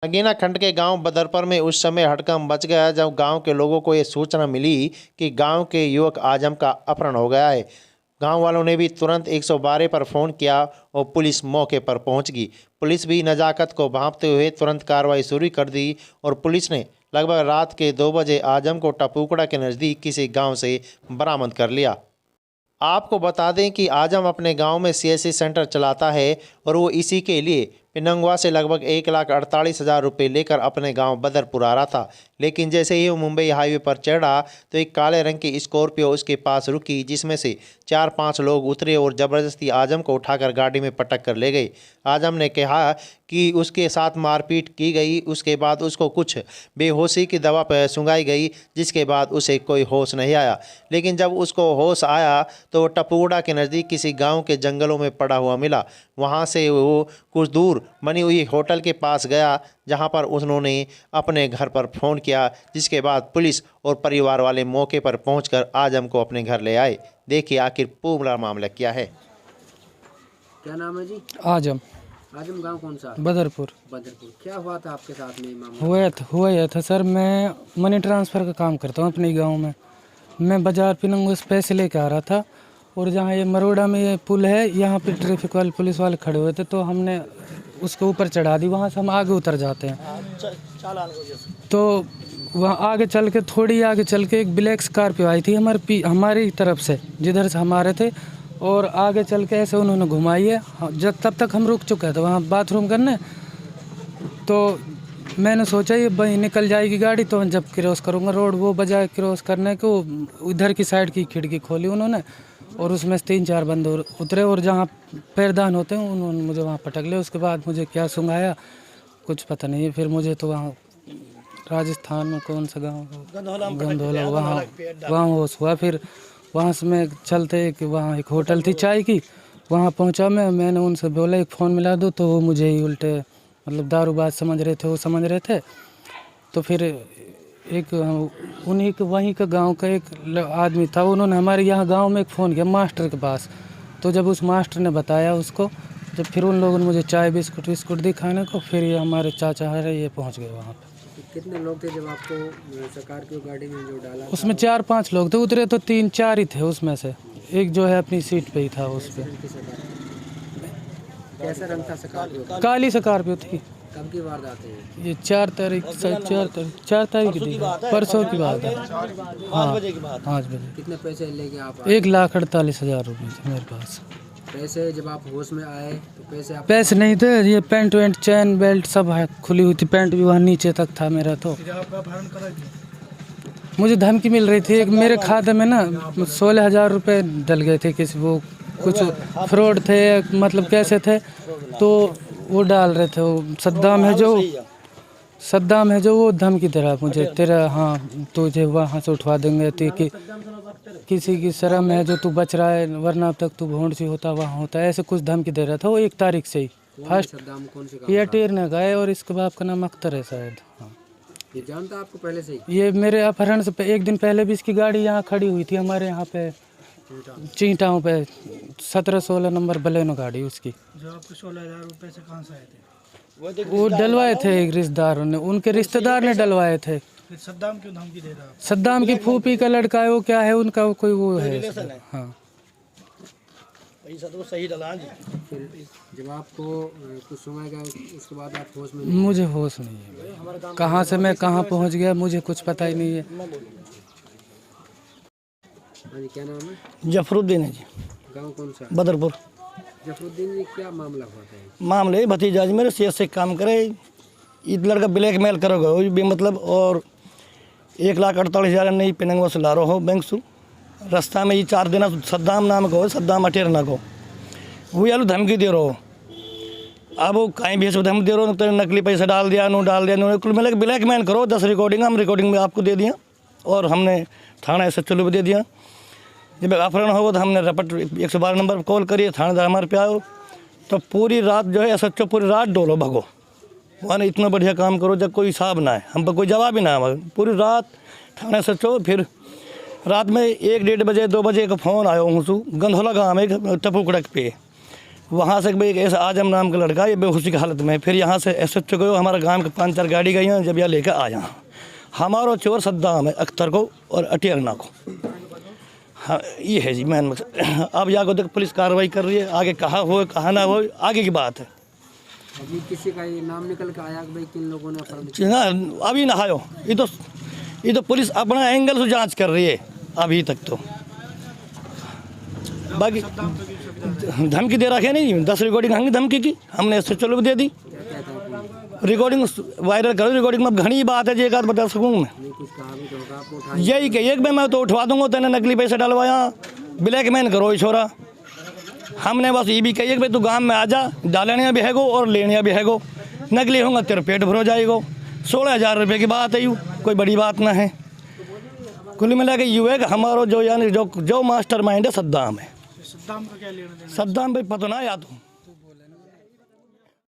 नगीना खंड के गांव बदरपुर में उस समय हड़कंप मच गया जब गांव के लोगों को ये सूचना मिली कि गांव के युवक आजम का अपहरण हो गया है। गांव वालों ने भी तुरंत 112 पर फ़ोन किया और पुलिस मौके पर पहुंच गई। पुलिस भी नज़ाकत को भांपते हुए तुरंत कार्रवाई शुरू कर दी और पुलिस ने लगभग रात के 2 बजे आजम को टपुकड़ा के नज़दीक किसी गांव से बरामद कर लिया। आपको बता दें कि आजम अपने गांव में सीएससी सेंटर चलाता है और वो इसी के लिए पिनंगवा से लगभग 1,48,000 रुपये लेकर अपने गांव बदरपुर आ रहा था। लेकिन जैसे ही वो मुंबई हाईवे पर चढ़ा तो एक काले रंग की स्कॉर्पियो उसके पास रुकी, जिसमें से 4-5 लोग उतरे और ज़बरदस्ती आजम को उठाकर गाड़ी में पटक कर ले गए। आजम ने कहा कि उसके साथ मारपीट की गई। उसके बाद उसको कुछ बेहोशी की दवा पर सुंघाई गई, जिसके बाद उसे कोई होश नहीं आया। लेकिन जब उसको होश आया तो वो टपुगड़ा के नज़दीक किसी गांव के जंगलों में पड़ा हुआ मिला। वहां से वो कुछ दूर बनी हुई होटल के पास गया, जहां पर उन्होंने अपने घर पर फ़ोन किया, जिसके बाद पुलिस और परिवार वाले मौके पर पहुंचकर आजम को अपने घर ले आए। देखिए आखिर पूरा मामला क्या है। क्या नाम है जी? आजम। आजम गांव कौन सा? बदरपुर। बदरपुर। क्या हुआ था आपके साथ में ये मामला? हुआ था सर, मैं मनी ट्रांसफ़र का काम करता हूँ अपने गांव में। मैं बाज़ार पिनंगो से पैसे लेके आ रहा था और जहाँ ये मरोड़ा में ये पुल है, यहाँ पे ट्रैफिक वाले पुलिस वाले खड़े हुए थे, तो हमने उसके ऊपर चढ़ा दी। वहाँ से हम आगे उतर जाते हैं तो वहाँ आगे चल के थोड़ी आगे चल के एक ब्लैक स्कॉर्पियो आई थी हमारी तरफ से, जिधर से हमारे थे, और आगे चल के ऐसे उन्होंने घुमाई है। जब तब तक हम रुक चुके थे वहाँ बाथरूम करने, तो मैंने सोचा ये भाई निकल जाएगी गाड़ी, तो जब क्रॉस करूँगा रोड, वो बजाय क्रॉस करने को उधर की साइड की खिड़की खोली उन्होंने और उसमें से 3-4 बंदे उतरे और जहाँ पैरदान होते हैं उन्होंने मुझे वहाँ पटक लिया। उसके बाद मुझे क्या सुंघाया कुछ पता नहीं है। फिर मुझे तो वहाँ राजस्थान में कौन सा गाँव, गंधौला, वहाँ होश हुआ। फिर वहाँ से मैं चलते कि वहाँ एक होटल थी चाय की, वहाँ पहुँचा मैंने उनसे बोला एक फ़ोन मिला दो, तो वो मुझे ही उल्टे मतलब दारूबाज समझ रहे थे, वो समझ रहे थे। तो फिर एक उन्हीं के वहीं का गांव का एक आदमी था, उन्होंने हमारे यहाँ गांव में एक फ़ोन किया मास्टर के पास। तो जब उस मास्टर ने बताया उसको, जब फिर उन लोगों ने मुझे चाय बिस्कुट दी खाने को, फिर ये हमारे चाचा है ये पहुँच गए वहाँ पे। कितने लोग थे जब आपको सरकार की गाड़ी में जो डाला? उसमें 4-5 लोग थे, उतरे तो 3-4 ही थे उसमें से। एक जो है अपनी सीट पे ही था उस पर। कैसा रंग था स्कॉर्पियो? काली स्कॉर्पियो थी। कब की वारदात है ये 4 तारीख की थी, परसों की बात है। हाँ 5 बजे। कितने पैसे लेके आप? 1,48,000 रुपये थे मेरे पास। पैसे जब आप होश में आए तो पैसे नहीं थे, ये पैंट वेंट चैन बेल्ट सब है खुली हुई थी, पैंट भी वहाँ नीचे तक था मेरा। तो मुझे धमकी मिल रही थी, एक मेरे खाते में ना 16,000 रुपये डल गए थे, किसी वो कुछ फ्रॉड थे, मतलब कैसे थे, तो वो डाल रहे थे। वो सद्दाम है जो वो धमकी दे रहा मुझे, तेरा हाँ तुझे वहाँ से उठवा देंगे, कि किसी की शर्म है जो तू बच रहा है, वरना अब तक तू भोंड सी होता वहाँ होता, ऐसे कुछ धमकी दे रहा था। वो 1 तारीख से ही फर्स्ट ये टेरने का है और इसके बाप का नाम अख्तर है शायद। हाँ ये जानता आपको पहले से ही? ये मेरे अपहरण से 1 दिन पहले भी इसकी गाड़ी यहाँ खड़ी हुई थी हमारे यहाँ पे चींटाओं पे, 17-16 नंबर बलेनो गाड़ी उसकी। जो आपको 16,000 रुपये से कहाँ से आए थे? वो डलवाए थे एक रिश्तेदारों ने, उनके रिश्तेदार ने डलवाए थे। फिर सद्दाम क्यों धमकी दे रहा है? सद्दाम की फूफी का लड़का है, वो क्या है उनका, वो कोई वो है। हाँ पैसा तो सही डला जी। फिर जब आपको कुछ समय का उसके बाद आप होश में? मुझे होश नहीं है, कहाँ से मैं कहाँ पहुँच गया मुझे कुछ पता ही नहीं है। हाँ जी, क्या नाम है? जफरुद्दीन है जी। गांव कौन सा? बदरपुर। जफरुद्दीन जी, क्या मामला हुआ था? मामले भतीजा जी मेरे सीएस से काम करे, ये लड़का ब्लैकमेल करोगे वो भी मतलब, और 1,48,000 नहीं पिनंगवा से ला रहा हो बैंक से। रास्ता में ये 4 दिन सद्दाम नाम को, सद्दाम अटेरना को वो यार धमकी दे रहा हो। अब वो कहीं भी ऐसे धमकी दे रहा हो, तो नकली पैसा डाल दिया कुल मिला ब्लैकमेल करो। 10 रिकॉर्डिंग हम रिकॉर्डिंग में आपको दे दिया और हमने थाना SHO भी दे दिया। जब अपहरण होगा तो हमने रपट 112 नंबर पर कॉल करिए, थानेदार हमारे पे आओ, तो पूरी रात जो है SHO पूरी रात डोलो भगो, वहाँ इतना बढ़िया काम करो जब कोई हिसाब ना है, हम पर कोई जवाब ही ना है। पूरी रात थाना SHO, फिर रात में 1-1:30 बजे 2 बजे का फ़ोन आया हूँ गंधौला गाँव में टपुकड़क पे, वहाँ से भाई ऐसा आजम नाम का लड़का ये बेहोशी की हालत में, फिर यहाँ से SHO गए, हमारा गांव के 5-4 गाड़ी गई हैं, जब यहाँ लेकर आया हमारा चोर सद्दाम है अख्तर को और अटियरना को। हाँ ये है जी मैन मकसद। अब यहाँ को देख पुलिस कार्रवाई कर रही है, आगे कहाँ हो कहाँ ना हो आगे की बात है। अभी किसी का ये नाम निकल के आया कि भाई किन लोगों ने अपराध किया? ना अभी ना आयो, ये तो पुलिस अपना एंगल से जांच कर रही है अभी तक तो। बाकी धमकी दे रखे नहीं, 10 रिकॉर्डिंग हमने धमकी की, हमने SHO को दे दी। रिकॉर्डिंग वायरल करो, रिकॉर्डिंग में घनी बात है जी, एक आध बता सकूँ मैं। नहीं कुछ कहा भी तो होगा आपको उठा यही कि एक मैं तो उठवा दूंगा, तेने नकली पैसे डलवाया, ब्लैकमेल करो छोरा। हमने बस ये भी कही कि भाई तू गांव में आ जा, डालने भी हैगो और लेने भी हैगो, नकली होगा तेरे पेट भरो जाएगो। 16,000 रुपये की बात है, यूँ कोई बड़ी बात ना है। कुल मिला के यूँ है कि हमारा जो यानी जो मास्टर माइंड है सद्दाम है। सद्दाम भाई पता ना या तो